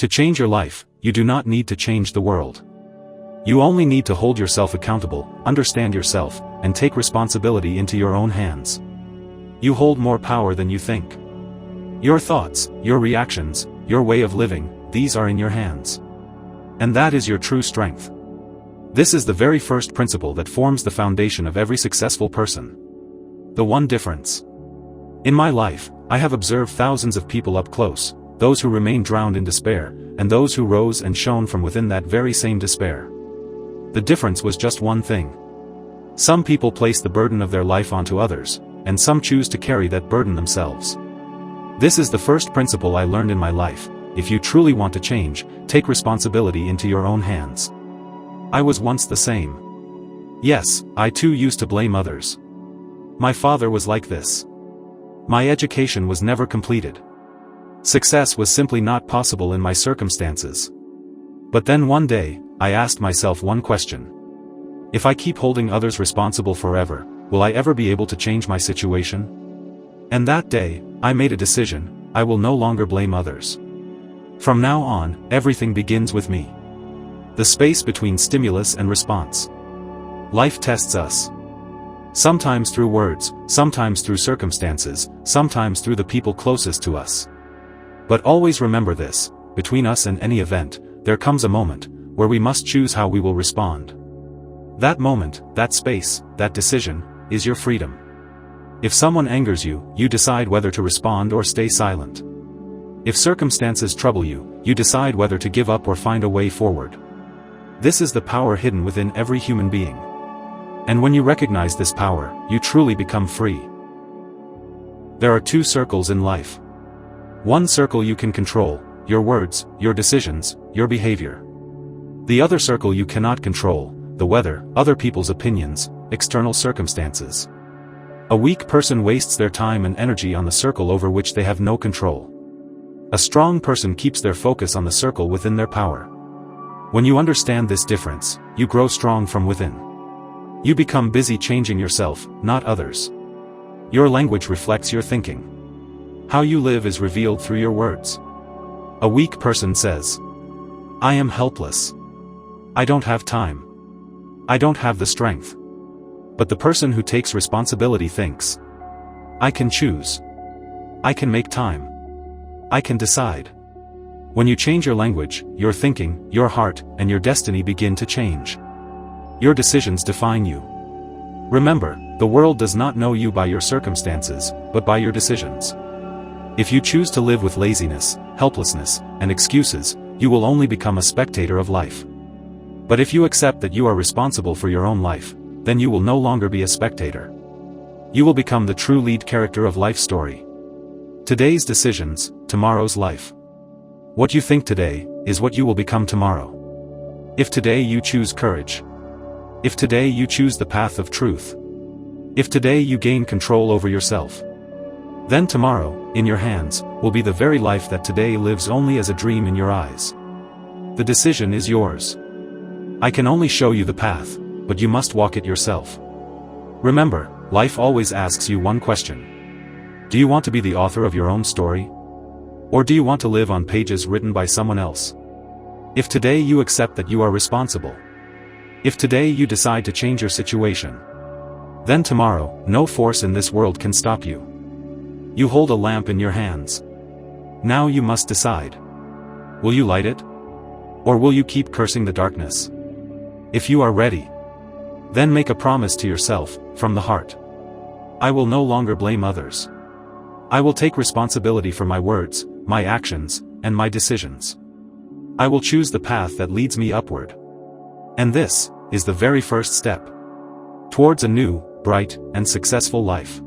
To change your life, you do not need to change the world. You only need to hold yourself accountable, understand yourself, and take responsibility into your own hands. You hold more power than you think. Your thoughts, your reactions, your way of living, these are in your hands. And that is your true strength. This is the very first principle that forms the foundation of every successful person. The one difference. In my life, I have observed thousands of people up close, those who remained drowned in despair, and those who rose and shone from within that very same despair. The difference was just one thing. Some people place the burden of their life onto others, and some choose to carry that burden themselves. This is the first principle I learned in my life. If you truly want to change, take responsibility into your own hands. I was once the same. Yes, I too used to blame others. My father was like this. My education was never completed. Success was simply not possible in my circumstances. But then one day, I asked myself one question. If I keep holding others responsible forever, will I ever be able to change my situation? And that day, I made a decision. I will no longer blame others. From now on, everything begins with me. The space between stimulus and response. Life tests us. Sometimes through words, sometimes through circumstances, sometimes through the people closest to us. But always remember this, between us and any event, there comes a moment, where we must choose how we will respond. That moment, that space, that decision, is your freedom. If someone angers you, you decide whether to respond or stay silent. If circumstances trouble you, you decide whether to give up or find a way forward. This is the power hidden within every human being. And when you recognize this power, you truly become free. There are two circles in life. One circle you can control, your words, your decisions, your behavior. The other circle you cannot control, the weather, other people's opinions, external circumstances. A weak person wastes their time and energy on the circle over which they have no control. A strong person keeps their focus on the circle within their power. When you understand this difference, you grow strong from within. You become busy changing yourself, not others. Your language reflects your thinking. How you live is revealed through your words. A weak person says, I am helpless. I don't have time. I don't have the strength. But the person who takes responsibility thinks, I can choose. I can make time. I can decide. When you change your language, your thinking, your heart, and your destiny begin to change. Your decisions define you. Remember, the world does not know you by your circumstances, but by your decisions. If you choose to live with laziness, helplessness, and excuses, you will only become a spectator of life. But if you accept that you are responsible for your own life, then you will no longer be a spectator. You will become the true lead character of life's story. Today's decisions, tomorrow's life. What you think today, is what you will become tomorrow. If today you choose courage. If today you choose the path of truth. If today you gain control over yourself. Then tomorrow, in your hands, will be the very life that today lives only as a dream in your eyes. The decision is yours. I can only show you the path, but you must walk it yourself. Remember, life always asks you one question. Do you want to be the author of your own story? Or do you want to live on pages written by someone else? If today you accept that you are responsible. If today you decide to change your situation. Then tomorrow, no force in this world can stop you. You hold a lamp in your hands. Now you must decide. Will you light it? Or will you keep cursing the darkness? If you are ready, then make a promise to yourself, from the heart. I will no longer blame others. I will take responsibility for my words, my actions, and my decisions. I will choose the path that leads me upward. And this is the very first step towards a new, bright, and successful life.